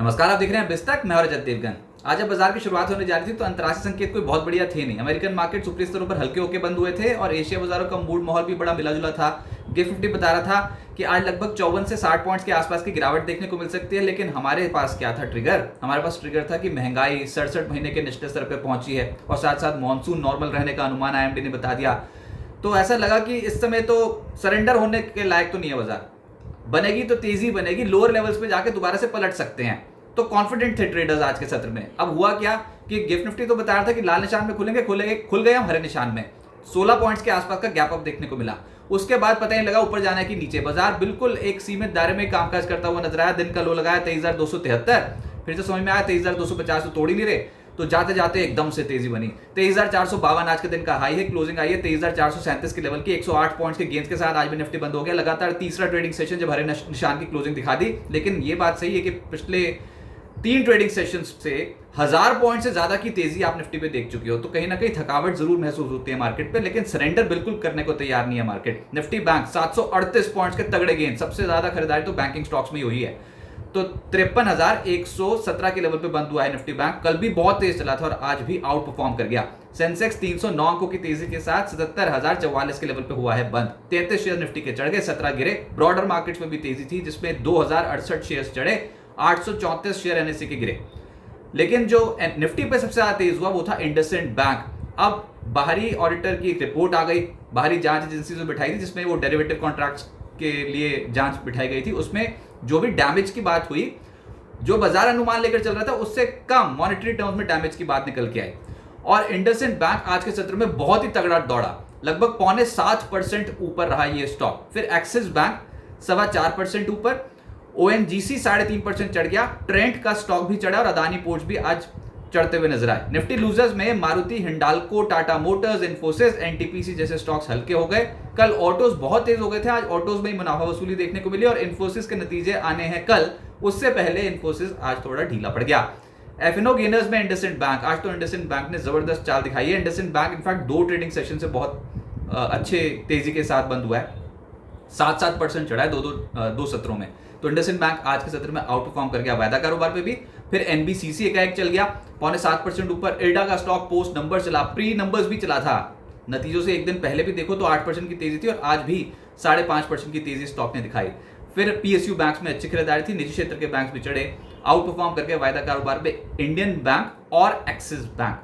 नमस्कार, आप देख रहे हैं बिस्तक। मैं और रजत देवगन। आज जब बाजार की शुरुआत होने जा रही थी तो अंतर्राष्ट्रीय संकेत कोई बहुत बढ़िया थे नहीं। अमेरिकन मार्केट ऊपरी स्तरों पर हल्के होकर बंद हुए थे और एशिया बाजारों का मूड माहौल भी बड़ा मिला जुला था। गिफ्ट 50 बता रहा था कि आज लगभग 54 से 60 पॉइंट्स के आसपास की गिरावट देखने को मिल सकती है, लेकिन हमारे पास क्या था ट्रिगर? हमारे पास ट्रिगर था कि महंगाई 67 महीने के निचले स्तर पर पहुंची है और साथ साथ मानसून नॉर्मल रहने का अनुमान IMD ने बता दिया। तो ऐसा लगा कि इस समय तो सरेंडर होने के लायक तो नहीं है बाजार। बनेगी तो तेजी बनेगी, लोअर लेवल्स पे जाके दोबारा से पलट सकते हैं। तो कॉन्फिडेंट थे ट्रेडर्स आज के सत्र में। अब हुआ क्या कि गिफ्ट निफ्टी तो बता रहा था कि लाल निशान में खुल गए हम हरे निशान में। 16 पॉइंट्स के आसपास का गैप अप देखने को मिला। उसके बाद पता नहीं लगा ऊपर जाना कि नीचे। बाजार बिल्कुल एक सीमित दायरे में कामकाज करता हुआ नजर आया। दिन का लो लगाया 23,273, फिर से समझ में आया 23,250 तो तोड़ ही नहीं रहे, तो जाते जाते एकदम से तेजी बनी। 23,452 आज के दिन का हाई है। क्लोजिंग आई है 23,437 के लेवल की। 108 पॉइंट्स के गेंस के साथ आज भी निफ्टी बंद हो गया। लगातार तीसरा ट्रेडिंग सेशन जब हरे निशान की क्लोजिंग दिखा दी। लेकिन ये बात सही है कि पिछले 3 ट्रेडिंग सेशंस से 1000 पॉइंट से ज्यादा की तेजी आप निफ्टी पे देख चुके हो, तो कहीं ना कहीं थकावट जरूर महसूस होती है मार्केट पे, लेकिन सरेंडर बिल्कुल करने को तैयार नहीं है मार्केट। निफ्टी बैंक 738 पॉइंट्स के तगड़े गेन, सबसे ज्यादा खरीदारी तो बैंकिंग स्टॉक्स में ही हुई है। तो 53,117 के लेवल पे बंद हुआ है निफ्टी बैंक। कल भी बहुत तेज चला था और आज भी आउट परफॉर्म कर गया। सेंसेक्स 309 अंकों की तेजी के साथ 77,044 के लेवल पे हुआ है बंद। 33 शेयर निफ्टी के चढ़ गए, 17 गिरे। ब्रॉडर मार्केट्स में भी तेजी थी, जिसमें 2068 शेयर चढ़े, 834 शेयर एनएससी के गिरे। लेकिन जो निफ्टी पे सबसे ज्यादा तेज हुआ वो था इंडसइंड बैंक। अब बाहरी ऑडिटर की एक रिपोर्ट आ गई, बाहरी जांच एजेंसी जो बिठाई थी, जिसमें वो डेरिवेटिव कॉन्ट्रैक्ट्स के लिए जांच बिठाई गई थी। उसमें जो भी डैमेज की बात हुई, जो बाजार अनुमान लेकर चल रहा था उससे कम मॉनेटरी टर्म्स में डैमेज की बात निकल के आई। और इंडसइंड बैंक आज के सत्र में बहुत ही तगड़ा दौड़ा, लगभग 6.25% ऊपर रहा ये स्टॉक। फिर एक्सिस बैंक 4.25% ऊपर, ONGC 3.5% चढ़ गया। ट्रेंट का स्टॉक भी चढ़ा और अदानी पोर्ट्स भी आज चढ़ते हुए नजर आए। निफ्टी लूजर्स में मारुति, हिंडाल्को, टाटा मोटर्स, इन्फोसिस, NTPC जैसे स्टॉक्स हल्के हो गए। कल ऑटोज बहुत तेज हो गए थे, आज ऑटोज में ही मुनाफा वसूली देखने को मिली और इन्फोसिस के नतीजे आने हैं कल। उससे पहले इन्फोसिस आज थोड़ा ढीला पड़ गया। F&O गेनर्स में इंडसइंड बैंक, आज तो इंडसइंड बैंक ने जबरदस्त चाल दिखाई है। IndusInd bank in fact 2 trading session से बहुत अच्छे तेजी के साथ बंद हुआ है। 7% चढ़ा है दो सत्रों में। तो इंडसइंड बैंक आज के सत्र में आउट परफॉर्म कर गया वायदा कारोबार पे भी। फिर NBCC एकाएक चल गया 0.25% ऊपर। इरडा का स्टॉक पोस्ट नंबर चला, प्री नंबर्स भी चला था। नतीजों से एक दिन पहले भी देखो तो 8% की तेजी थी और आज भी 5.5% की तेजी स्टॉक ने दिखाई। फिर PSU बैंक्स में अच्छी खरीदारी थी, निजी क्षेत्र के बैंक्स भी चढ़े, आउट परफॉर्म करके वायदा कारोबार पे इंडियन बैंक और एक्सिस बैंक।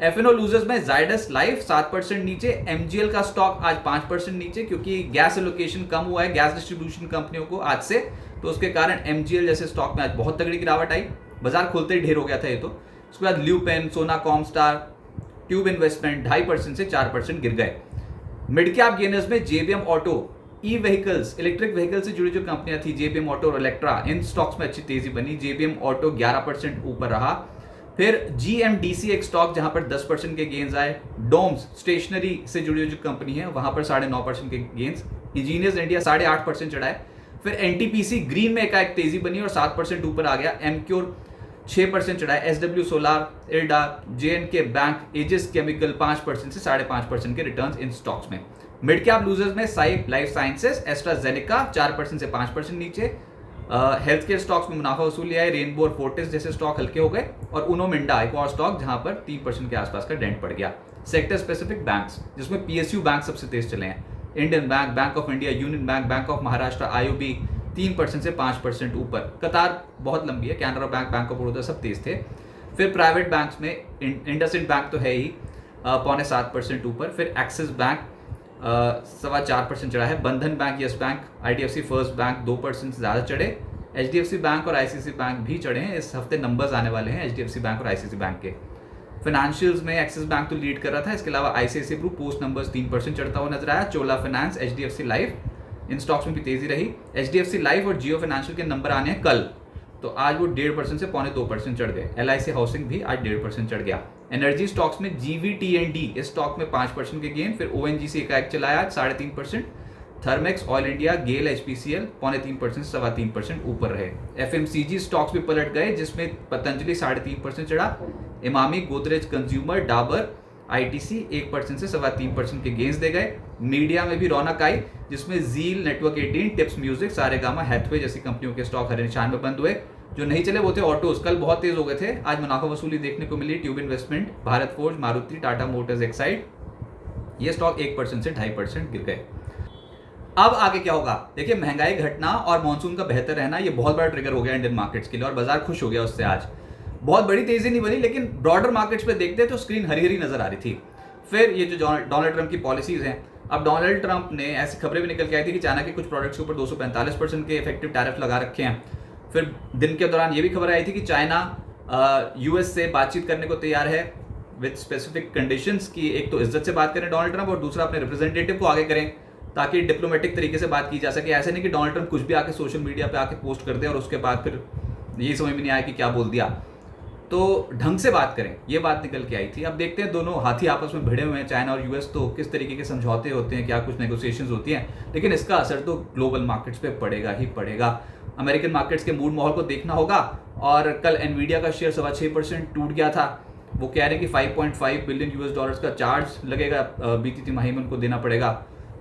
F&O लूजर्स में जायडस लाइफ 7% नीचे। MGL का स्टॉक आज 5% नीचे, क्योंकि गैस एलोकेशन कम हुआ है गैस डिस्ट्रीब्यूशन कंपनियों को आज से, तो उसके कारण MGL जैसे स्टॉक में आज बहुत तगड़ी गिरावट आई। बाजार खुलते ही ढेर हो गया था ये तो। उसके बाद ल्यूपेन, सोना कॉमस्टार, ट्यूब इन्वेस्टमेंट 2.5% से 4% गिर गए। मिड कैप गेनर्स में JBM ऑटो, ई व्हीकल्स, इलेक्ट्रिक व्हीकल से जुड़ी जो कंपनियां थी JBM ऑटो और इलेक्ट्रा, इन स्टॉक्स में अच्छी तेजी बनी। JBM ऑटो 11% ऊपर रहा। फिर GMDC एक स्टॉक जहां पर 10% के गेंस आए। डोम्स स्टेशनरी से जुड़ी जो कंपनी है वहां पर 9.5% के गेंस। इंजीनियर्स इंडिया 8.5% चढ़ा है। फिर NTPC ग्रीन में एकाएक तेजी बनी और 7% ऊपर आ गया। एमक्योर 6% चढ़ा है। SW solar, IREDA, JNK bank, Aegis chemical 5% से 5.5% के रिटर्न्स इन स्टॉक्स में। मिड कैप लूजर्स में साइक लाइफ साइंसेस, एस्ट्राजेनेका 4% से 5% नीचे। हेल्थ केयर स्टॉक्स में मुनाफा वसूली आए। रेनबो और फोर्टिस जैसे स्टॉक हल्के हो गए और उनो मिंडा एक और स्टॉक जहां पर 3% के आसपास का डेंट पड़ गया। सेक्टर स्पेसिफिक बैंक्स, जिसमें PSU बैंक सबसे तेज चले हैं। Indian bank, bank of India, union bank, bank of Maharashtra, IOB 3% से 5% ऊपर। कतार बहुत लंबी है, Canara bank, bank of Baroda सब तेज थे। फिर प्राइवेट बैंक्स में इंडसइंड बैंक तो है ही 0.7% ऊपर। फिर एक्सिस बैंक 4.25% चढ़ा है। बंधन bank, yes bank, IDFC first bank 2% से ज़्यादा चढ़े। HDFC बैंक और ICICI बैंक भी चढ़े हैं। इस हफ्ते नंबर्स आने वाले हैं HDFC बैंक और ICICI बैंक के। फाइनेंशियल्स में एक्सिस बैंक तो लीड कर रहा था, इसके अलावा ICICI ग्रुप पोस्ट नंबर्स 3% चढ़ता हुआ नजर आया। चोला फाइनेंस, HDFC लाइफ, इन स्टॉक्स में भी तेजी रही। HDFC लाइफ और जियो फाइनेंशियल के नंबर आने हैं कल, तो आज वो 1.5% से 2.25% चढ़ गए। LIC हाउसिंग भी आज 1.5% चढ़ गया। एनर्जी स्टॉक्स में GVTND इस स्टॉक में 5% के गेन। फिर ONGC एकाएक चलाया 3.5%। थर्मेक्स, ऑयल इंडिया, गेल, HPCL 0.3% से 3.25% ऊपर रहे। FMCG स्टॉक्स भी पलट गए, जिसमें पतंजलि 3.5% चढ़ा। इमामी, गोदरेज कंज्यूमर, डाबर, ITC 1% से 3.25% के गेंस दे गए। मीडिया में भी रौनक आई, जिसमें जील, नेटवर्क 18, टिप्स म्यूजिक, सारेगामा, हैथवे जैसी कंपनियों के स्टॉक हरे निशान में बंद हुए। जो नहीं चले वो थे ऑटोज, कल बहुत तेज हो गए थे, आज मुनाफा वसूली देखने को मिली। ट्यूब इन्वेस्टमेंट, भारत फोर्ज, मारुति, टाटा मोटर्स, एक्साइड, ये स्टॉक 1% से 2.5% गिर गए। अब आगे क्या होगा? देखिए, महंगाई घटना और मॉनसून का बेहतर रहना ये बहुत बड़ा ट्रिगर हो गया इंडियन मार्केट्स के लिए और बाजार खुश हो गया उससे। आज बहुत बड़ी तेजी नहीं बनी, लेकिन ब्रॉडर मार्केट्स पे देखते तो स्क्रीन हरी हरी नजर आ रही थी। फिर ये जो डोनाल्ड ट्रंप की पॉलिसीज हैं, अब डोनाल्ड ट्रंप ने ऐसी खबरें भी निकल के आई थी कि चाइना के कुछ प्रोडक्ट्स के ऊपर 245% के इफेक्टिव टैरिफ लगा रखे हैं। फिर दिन के दौरान ये भी खबर आई थी कि चाइना यूएस से बातचीत करने को तैयार है विद स्पेसिफिक कंडीशंस की एक तो इज्जत से बात करें डोनाल्ड ट्रंप और दूसरा अपने रिप्रेजेंटेटिव को आगे करें ताकि डिप्लोमेटिक तरीके से बात की जा सके। ऐसे नहीं कि डोनाल्ड ट्रंप कुछ भी आके सोशल मीडिया पे आके पोस्ट कर दे और उसके बाद फिर यही समझ में नहीं आया कि क्या बोल दिया। तो ढंग से बात करें, ये बात निकल के आई थी। अब देखते हैं, दोनों हाथी आपस में भिड़े हुए हैं चाइना और यूएस, तो किस तरीके के समझौते होते हैं, क्या कुछ नेगोशिएशंस होती हैं, लेकिन इसका असर तो ग्लोबल मार्केट्स पे पड़ेगा ही पड़ेगा। अमेरिकन मार्केट्स के मूड माहौल को देखना होगा। और कल एनवीडिया का शेयर 6.25% टूट गया था। वो कह रहे हैं कि $5.5 बिलियन का चार्ज लगेगा, बीती तिमाही में उनको देना पड़ेगा।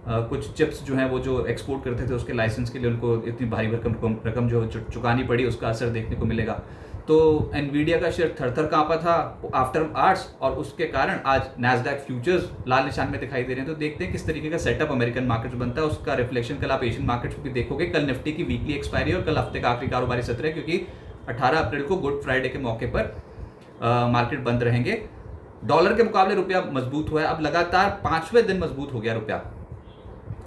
कुछ चिप्स जो हैं वो जो एक्सपोर्ट करते थे उसके लाइसेंस के लिए उनको इतनी भारी रकम जो चुकानी पड़ी, उसका असर देखने को मिलेगा। तो एनवीडिया का शेयर थर कांपा था आफ्टर आवर्स और उसके कारण आज नैस्डैक फ्यूचर्स लाल निशान में दिखाई दे रहे हैं। तो देखते हैं किस तरीके का सेटअप अमेरिकन मार्केट्स बनता है, उसका रिफ्लेक्शन कल आप एशियन मार्केट्स में भी देखोगे। कल निफ्टी की वीकली एक्सपायरी और कल हफ्ते का आखिरी कारोबारी सत्र है, क्योंकि 18 अप्रैल को गुड फ्राइडे के मौके पर मार्केट बंद रहेंगे। डॉलर के मुकाबले रुपया मजबूत हुआ है, अब लगातार 5वें दिन मजबूत हो गया रुपया।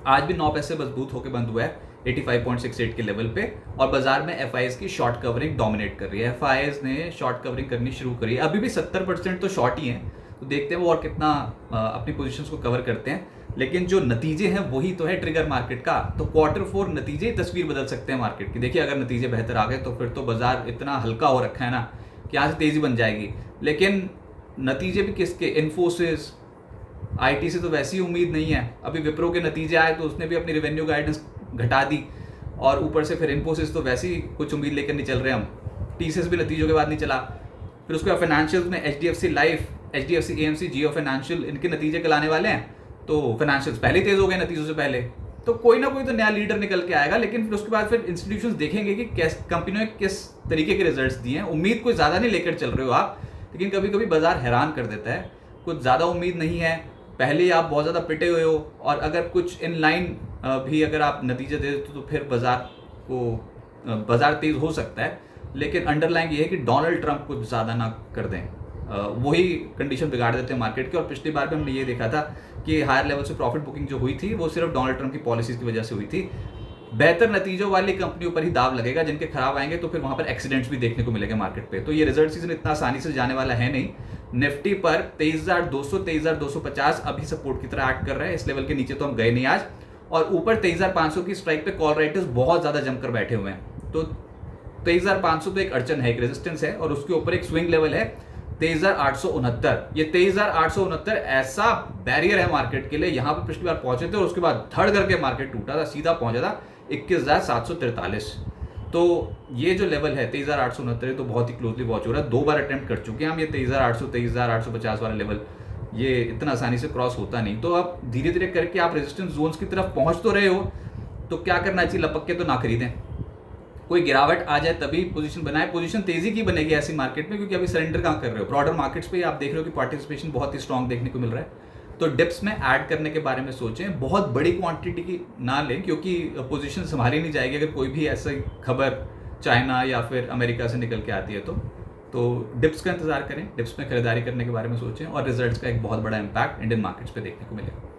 आज भी 9 पैसे मजबूत होकर बंद हुआ है 85.68 के लेवल पे और बाजार में एफआईएस की शॉर्ट कवरिंग डोमिनेट कर रही है। एफआईएस ने शॉर्ट कवरिंग करनी शुरू करी है, अभी भी 70% तो शॉर्ट ही हैं, तो देखते हैं वो और कितना अपनी पोजीशंस को कवर करते हैं। लेकिन जो नतीजे हैं वही तो है ट्रिगर मार्केट का। तो Q4 नतीजे ही तस्वीर बदल सकते हैं मार्केट की। देखिए, अगर नतीजे बेहतर आ गए तो फिर तो बाजार इतना हल्का हो रखा है ना कि यहाँ से तेजी बन जाएगी। लेकिन नतीजे भी किसके? इन्फोसिस, आईटी से तो वैसी उम्मीद नहीं है। अभी विप्रो के नतीजे आए तो उसने भी अपनी रेवेन्यू गाइडेंस घटा दी और ऊपर से फिर इन्फोसिस तो वैसे ही कुछ उम्मीद लेकर नहीं चल रहे हम। टीसीएस भी नतीजों के बाद नहीं चला। फिर उसके बाद फाइनेंशियल्स में एचडीएफसी लाइफ, एचडीएफसी एएमसी, जियो फाइनेंशियल, इनके नतीजे कल आने वाले हैं। तो फाइनेंशियल्स पहले तेज हो गए नतीजों से पहले, तो कोई ना कोई तो नया लीडर निकल के आएगा। लेकिन फिर उसके बाद फिर इंस्टीट्यूशंस देखेंगे कि कंपनियों ने किस तरीके के रिजल्ट्स दिए हैं। उम्मीद कोई ज़्यादा नहीं लेकर चल रहे हो आप, लेकिन कभी कभी बाजार हैरान कर देता है। कुछ ज़्यादा उम्मीद नहीं है, पहले ही आप बहुत ज़्यादा पिटे हुए हो और अगर कुछ इन लाइन भी अगर आप नतीजे दे देते तो फिर बाजार तेज हो सकता है। लेकिन अंडरलाइन ये है कि डोनाल्ड ट्रंप कुछ ज़्यादा ना कर दें, वही कंडीशन बिगाड़ देते हैं मार्केट की। और पिछली बार भी हमने ये देखा था कि हायर लेवल से प्रॉफिट बुकिंग जो हुई थी वो सिर्फ डोनाल्ड ट्रंप की पॉलिसीज की वजह से हुई थी। बेहतर नतीजों वाली कंपनियों पर ही दाव लगेगा, जिनके खराब आएंगे तो फिर वहां पर एक्सीडेंट्स भी देखने को मिलेंगे मार्केट पे। तो ये रिजल्ट सीजन इतना आसानी से जाने वाला है नहीं। निफ्टी पर 23,200 23,250 अभी सपोर्ट की तरह एक्ट कर रहा है। इस लेवल के नीचे तो हम गए नहीं आज, और ऊपर 23,500 की स्ट्राइक पे कॉल राइटर्स बहुत ज्यादा जमकर बैठे हुए हैं। तो 23,500 तो एक अड़चन है, एक रेजिस्टेंस है, और उसके ऊपर एक स्विंग लेवल है 23,869। ये 23,869 ऐसा बैरियर है मार्केट के लिए। यहाँ पर पिछली बार पहुंचे थे और उसके बाद धड़ करके मार्केट टूटा था, सीधा पहुंचा था 21,743। तो ये जो लेवल है 23,869 तो बहुत ही क्लोजली वॉच हो रहा है। 2 बार अटेम्प्ट कर चुके हैं हम ये 23,800 23,850 वाला लेवल। ये इतना आसानी से क्रॉस होता नहीं। तो अब धीरे धीरे करके आप रेजिस्टेंस जोन्स की तरफ पहुंच तो रहे हो, तो क्या करना चाहिए? लपक के तो ना खरीदें। कोई गिरावट आ जाए तभी पोजीशन बनाए। पोजीशन तेजी की बनेगी ऐसी मार्केट में, क्योंकि अभी सरेंडर कहाँ कर रहे हो। ब्रॉडर मार्केट्स पे आप देख रहे हो कि पार्टिसिपेशन बहुत ही स्ट्रांग देखने को मिल रहा है। तो डिप्स में ऐड करने के बारे में सोचें, बहुत बड़ी क्वांटिटी की ना लें, क्योंकि पोजीशन संभाली नहीं जाएगी अगर कोई भी ऐसी खबर चाइना या फिर अमेरिका से निकल के आती है। तो डिप्स का इंतजार करें, डिप्स में खरीदारी करने के बारे में सोचें, और रिजल्ट्स का एक बहुत बड़ा इम्पैक्ट इंडियन मार्केट्स पे देखने को मिलेगा।